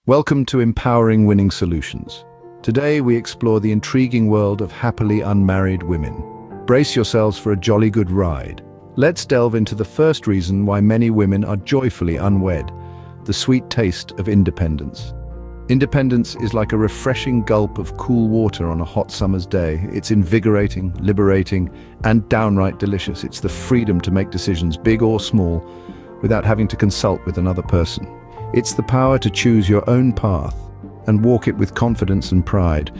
Welcome to Empowering Winning Solutions. Today we explore the intriguing world of happily unmarried women. Brace yourselves for a jolly good ride. Let's delve into the first reason why many women are joyfully unwed: the sweet taste of independence. Independence is like a refreshing gulp of cool water on a hot summer's day. It's invigorating, liberating, and downright delicious. It's the freedom to make decisions, big or small, without having to consult with another person. It's the power to choose your own path and walk it with confidence and pride.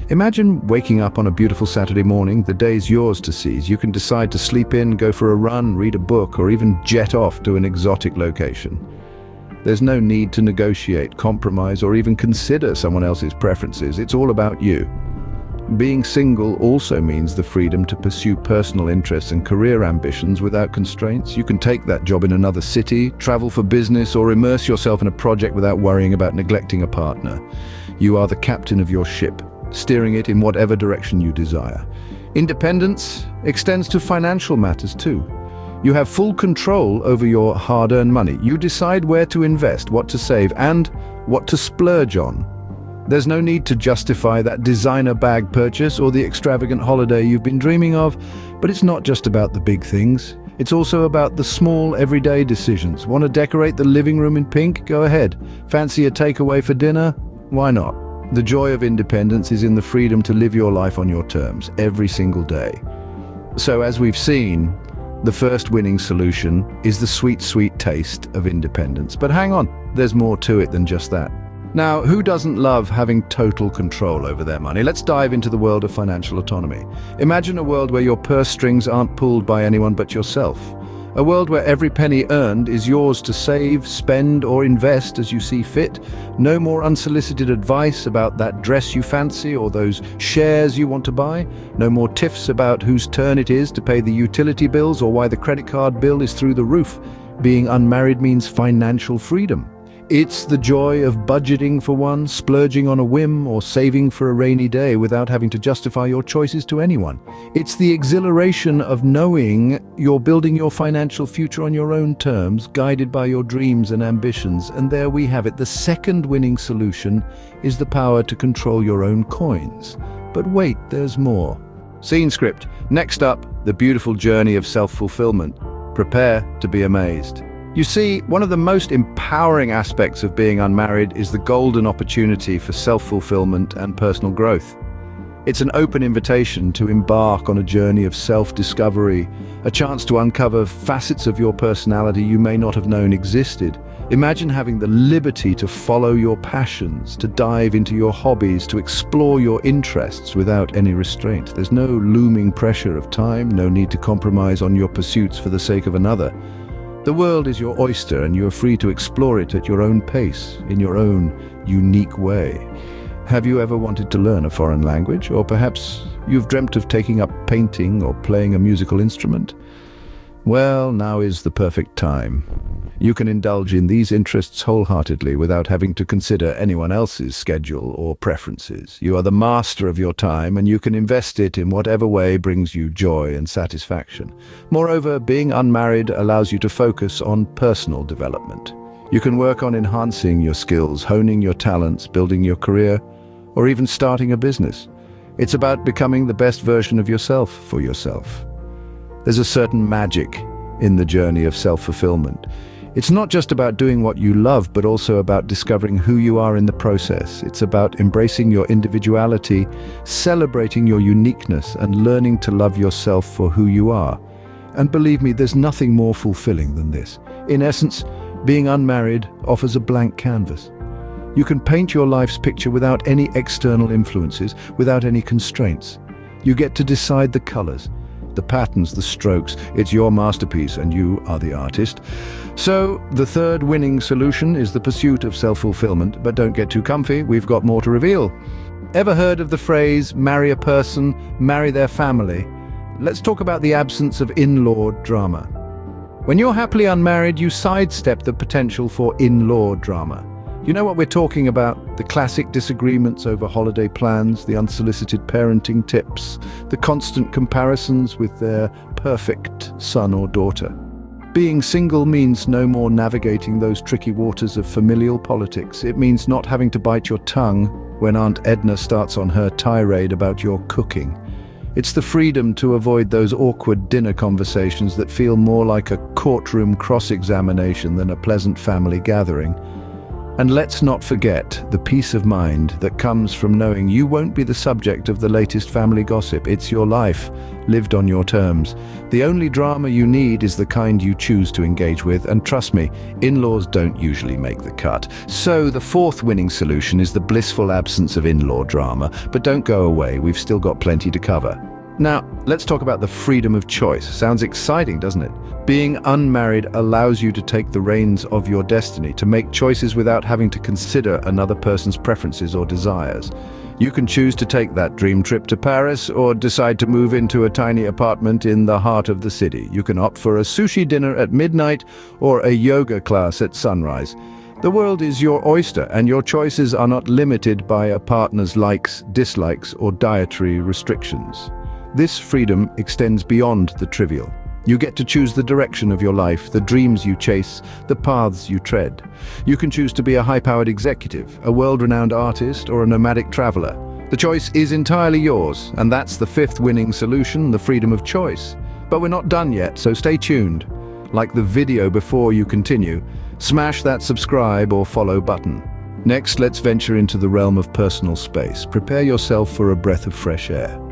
Imagine waking up on a beautiful Saturday morning. The day's yours to seize. You can decide to sleep in, go for a run, read a book, or even jet off to an exotic location. There's no need to negotiate, compromise, or even consider someone else's preferences. It's all about you. Being single also means the freedom to pursue personal interests and career ambitions without constraints. You can take that job in another city, travel for business, or immerse yourself in a project without worrying about neglecting a partner. You are the captain of your ship, steering it in whatever direction you desire. Independence extends to financial matters too. You have full control over your hard-earned money. You decide where to invest, what to save, and what to splurge on. There's no need to justify that designer bag purchase or the extravagant holiday you've been dreaming of, but it's not just about the big things. It's also about the small, everyday decisions. Want to decorate the living room in pink? Go ahead. Fancy a takeaway for dinner? Why not? The joy of independence is in the freedom to live your life on your terms, every single day. So as we've seen, the first winning solution is the sweet, sweet taste of independence. But hang on, there's more to it than just that. Now, who doesn't love having total control over their money? Let's dive into the world of financial autonomy. Imagine a world where your purse strings aren't pulled by anyone but yourself. A world where every penny earned is yours to save, spend, or invest as you see fit. No more unsolicited advice about that dress you fancy or those shares you want to buy. No more tiffs about whose turn it is to pay the utility bills or why the credit card bill is through the roof. Being unmarried means financial freedom. It's the joy of budgeting for one, splurging on a whim, or saving for a rainy day without having to justify your choices to anyone. It's the exhilaration of knowing you're building your financial future on your own terms, guided by your dreams and ambitions. And there we have it. The second winning solution is the power to control your own coins. But wait, there's more. Scene script. Next up, the beautiful journey of self-fulfillment. Prepare to be amazed. You see, one of the most empowering aspects of being unmarried is the golden opportunity for self-fulfillment and personal growth. It's an open invitation to embark on a journey of self-discovery, a chance to uncover facets of your personality you may not have known existed. Imagine having the liberty to follow your passions, to dive into your hobbies, to explore your interests without any restraint. There's no looming pressure of time, no need to compromise on your pursuits for the sake of another. The world is your oyster, and you are free to explore it at your own pace, in your own unique way. Have you ever wanted to learn a foreign language? Or perhaps you've dreamt of taking up painting or playing a musical instrument? Well, now is the perfect time. You can indulge in these interests wholeheartedly without having to consider anyone else's schedule or preferences. You are the master of your time, and you can invest it in whatever way brings you joy and satisfaction. Moreover, being unmarried allows you to focus on personal development. You can work on enhancing your skills, honing your talents, building your career, or even starting a business. It's about becoming the best version of yourself for yourself. There's a certain magic in the journey of self-fulfillment. It's not just about doing what you love, but also about discovering who you are in the process. It's about embracing your individuality, celebrating your uniqueness, and learning to love yourself for who you are. And believe me, there's nothing more fulfilling than this. In essence, being unmarried offers a blank canvas. You can paint your life's picture without any external influences, without any constraints. You get to decide the colors, the patterns, the strokes. It's your masterpiece, and you are the artist. So, the third winning solution is the pursuit of self-fulfillment. But don't get too comfy, we've got more to reveal. Ever heard of the phrase, marry a person, marry their family? Let's talk about the absence of in-law drama. When you're happily unmarried, you sidestep the potential for in-law drama. You know what we're talking about? The classic disagreements over holiday plans, the unsolicited parenting tips, the constant comparisons with their perfect son or daughter. Being single means no more navigating those tricky waters of familial politics. It means not having to bite your tongue when Aunt Edna starts on her tirade about your cooking. It's the freedom to avoid those awkward dinner conversations that feel more like a courtroom cross-examination than a pleasant family gathering. And let's not forget the peace of mind that comes from knowing you won't be the subject of the latest family gossip. It's your life, lived on your terms. The only drama you need is the kind you choose to engage with, and trust me, in-laws don't usually make the cut. So the fourth winning solution is the blissful absence of in-law drama. But don't go away, we've still got plenty to cover. Now, let's talk about the freedom of choice. Sounds exciting, doesn't it? Being unmarried allows you to take the reins of your destiny, to make choices without having to consider another person's preferences or desires. You can choose to take that dream trip to Paris or decide to move into a tiny apartment in the heart of the city. You can opt for a sushi dinner at midnight or a yoga class at sunrise. The world is your oyster, and your choices are not limited by a partner's likes, dislikes, or dietary restrictions. This freedom extends beyond the trivial. You get to choose the direction of your life, the dreams you chase, the paths you tread. You can choose to be a high-powered executive, a world-renowned artist, or a nomadic traveler. The choice is entirely yours, and that's the fifth winning solution, the freedom of choice. But we're not done yet, so stay tuned. Like the video before you continue, smash that subscribe or follow button. Next, let's venture into the realm of personal space. Prepare yourself for a breath of fresh air.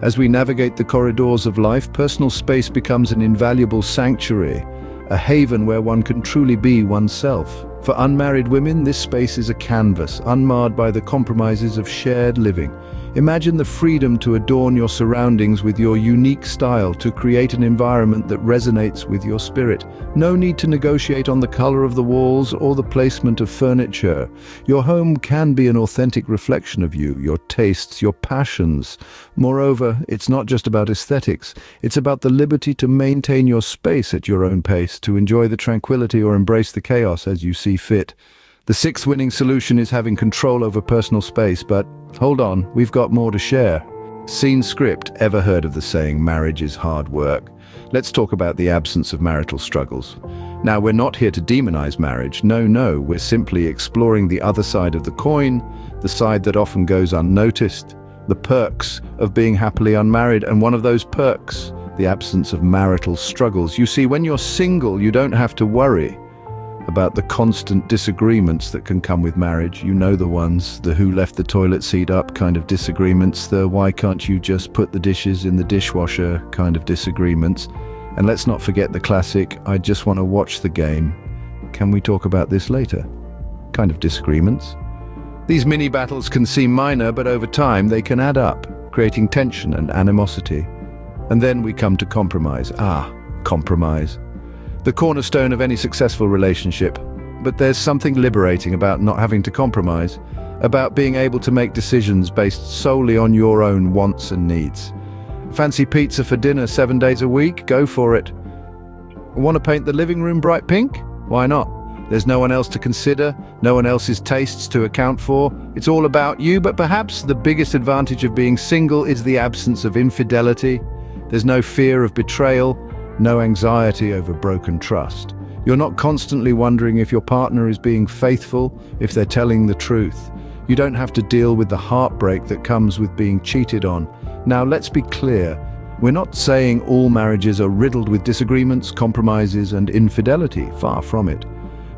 As we navigate the corridors of life, personal space becomes an invaluable sanctuary, a haven where one can truly be oneself. For unmarried women, this space is a canvas, unmarred by the compromises of shared living. Imagine the freedom to adorn your surroundings with your unique style, to create an environment that resonates with your spirit. No need to negotiate on the color of the walls or the placement of furniture. Your home can be an authentic reflection of you, your tastes, your passions. Moreover, it's not just about aesthetics. It's about the liberty to maintain your space at your own pace, to enjoy the tranquility or embrace the chaos as you see fit. The sixth winning solution is having control over personal space, but hold on, we've got more to share. Scene script. Ever heard of the saying, marriage is hard work? Let's talk about the absence of marital struggles. Now, we're not here to demonize marriage. No, we're simply exploring the other side of the coin, the side that often goes unnoticed, the perks of being happily unmarried. And one of those perks, the absence of marital struggles. You see, when you're single, you don't have to worry about the constant disagreements that can come with marriage. You know the ones, the who left the toilet seat up kind of disagreements, the why can't you just put the dishes in the dishwasher kind of disagreements. And let's not forget the classic, I just want to watch the game, can we talk about this later kind of disagreements. These mini battles can seem minor, but over time they can add up, creating tension and animosity. And then we come to compromise. Compromise. The cornerstone of any successful relationship. But there's something liberating about not having to compromise, about being able to make decisions based solely on your own wants and needs. Fancy pizza for dinner 7 days a week? Go for it. Want to paint the living room bright pink? Why not? There's no one else to consider, no one else's tastes to account for. It's all about you. But perhaps the biggest advantage of being single is the absence of infidelity. There's no fear of betrayal, no anxiety over broken trust. You're not constantly wondering if your partner is being faithful, if they're telling the truth. You don't have to deal with the heartbreak that comes with being cheated on. Now, let's be clear. We're not saying all marriages are riddled with disagreements, compromises, and infidelity. Far from it.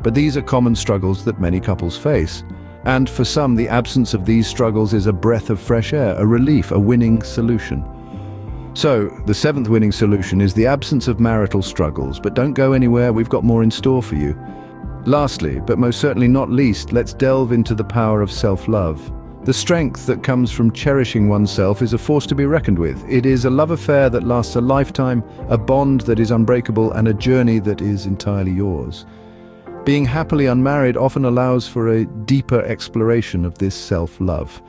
But these are common struggles that many couples face. And for some, the absence of these struggles is a breath of fresh air, a relief, a winning solution. So, the seventh winning solution is the absence of marital struggles. But don't go anywhere, we've got more in store for you. Lastly, but most certainly not least, let's delve into the power of self-love. The strength that comes from cherishing oneself is a force to be reckoned with. It is a love affair that lasts a lifetime, a bond that is unbreakable, and a journey that is entirely yours. Being happily unmarried often allows for a deeper exploration of this self-love.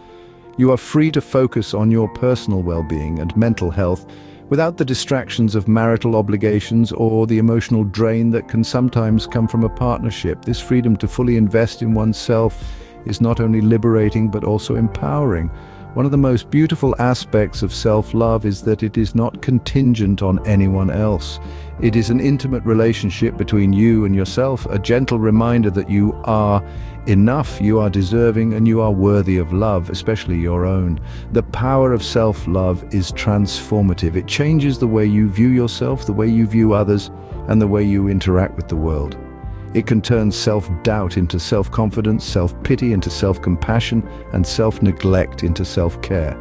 You are free to focus on your personal well-being and mental health without the distractions of marital obligations or the emotional drain that can sometimes come from a partnership. This freedom to fully invest in oneself is not only liberating but also empowering. One of the most beautiful aspects of self-love is that it is not contingent on anyone else. It is an intimate relationship between you and yourself, a gentle reminder that you are enough, you are deserving, and you are worthy of love, especially your own. The power of self-love is transformative. It changes the way you view yourself, the way you view others, and the way you interact with the world. It can turn self-doubt into self-confidence, self-pity into self-compassion, and self-neglect into self-care.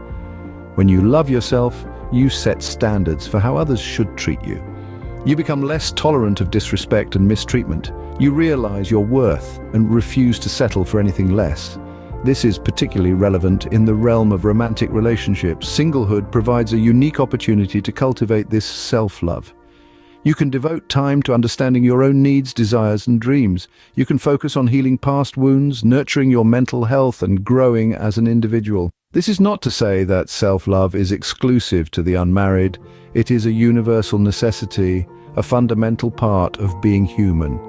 When you love yourself, you set standards for how others should treat you. You become less tolerant of disrespect and mistreatment. You realize your worth and refuse to settle for anything less. This is particularly relevant in the realm of romantic relationships. Singlehood provides a unique opportunity to cultivate this self-love. You can devote time to understanding your own needs, desires, and dreams. You can focus on healing past wounds, nurturing your mental health, and growing as an individual. This is not to say that self-love is exclusive to the unmarried. It is a universal necessity, a fundamental part of being human.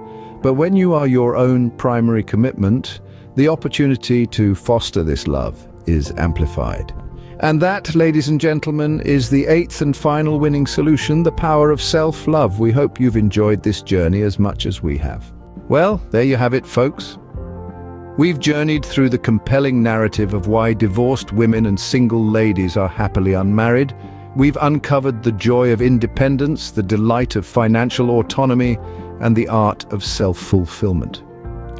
But when you are your own primary commitment, the opportunity to foster this love is amplified. And that, ladies and gentlemen, is the eighth and final winning solution, the power of self-love. We hope you've enjoyed this journey as much as we have. Well, there you have it, folks. We've journeyed through the compelling narrative of why divorced women and single ladies are happily unmarried. We've uncovered the joy of independence, the delight of financial autonomy, and the art of self-fulfilment.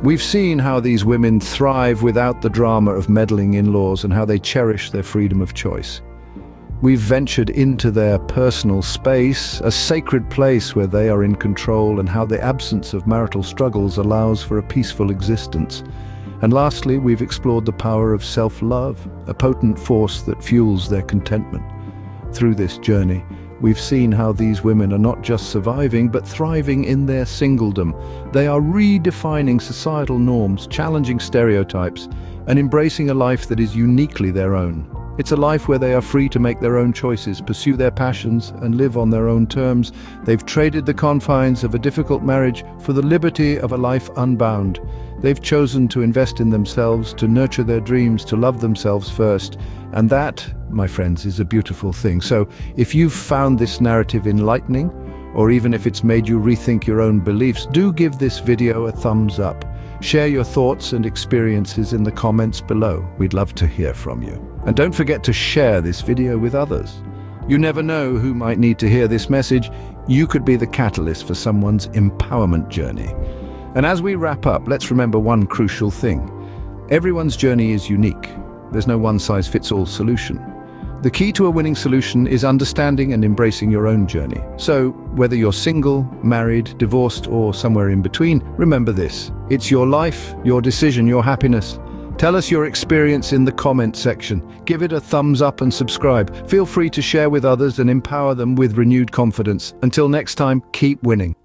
We've seen how these women thrive without the drama of meddling in-laws and how they cherish their freedom of choice. We've ventured into their personal space, a sacred place where they are in control, and how the absence of marital struggles allows for a peaceful existence. And lastly, we've explored the power of self-love, a potent force that fuels their contentment. Through this journey, we've seen how these women are not just surviving, but thriving in their singledom. They are redefining societal norms, challenging stereotypes, and embracing a life that is uniquely their own. It's a life where they are free to make their own choices, pursue their passions, and live on their own terms. They've traded the confines of a difficult marriage for the liberty of a life unbound. They've chosen to invest in themselves, to nurture their dreams, to love themselves first. And that, my friends, is a beautiful thing. So if you've found this narrative enlightening, or even if it's made you rethink your own beliefs, do give this video a thumbs up. Share your thoughts and experiences in the comments below. We'd love to hear from you. And don't forget to share this video with others. You never know who might need to hear this message. You could be the catalyst for someone's empowerment journey. And as we wrap up, let's remember one crucial thing. Everyone's journey is unique. There's no one-size-fits-all solution. The key to a winning solution is understanding and embracing your own journey. So, whether you're single, married, divorced, or somewhere in between, remember this. It's your life, your decision, your happiness. Tell us your experience in the comment section. Give it a thumbs up and subscribe. Feel free to share with others and empower them with renewed confidence. Until next time, keep winning.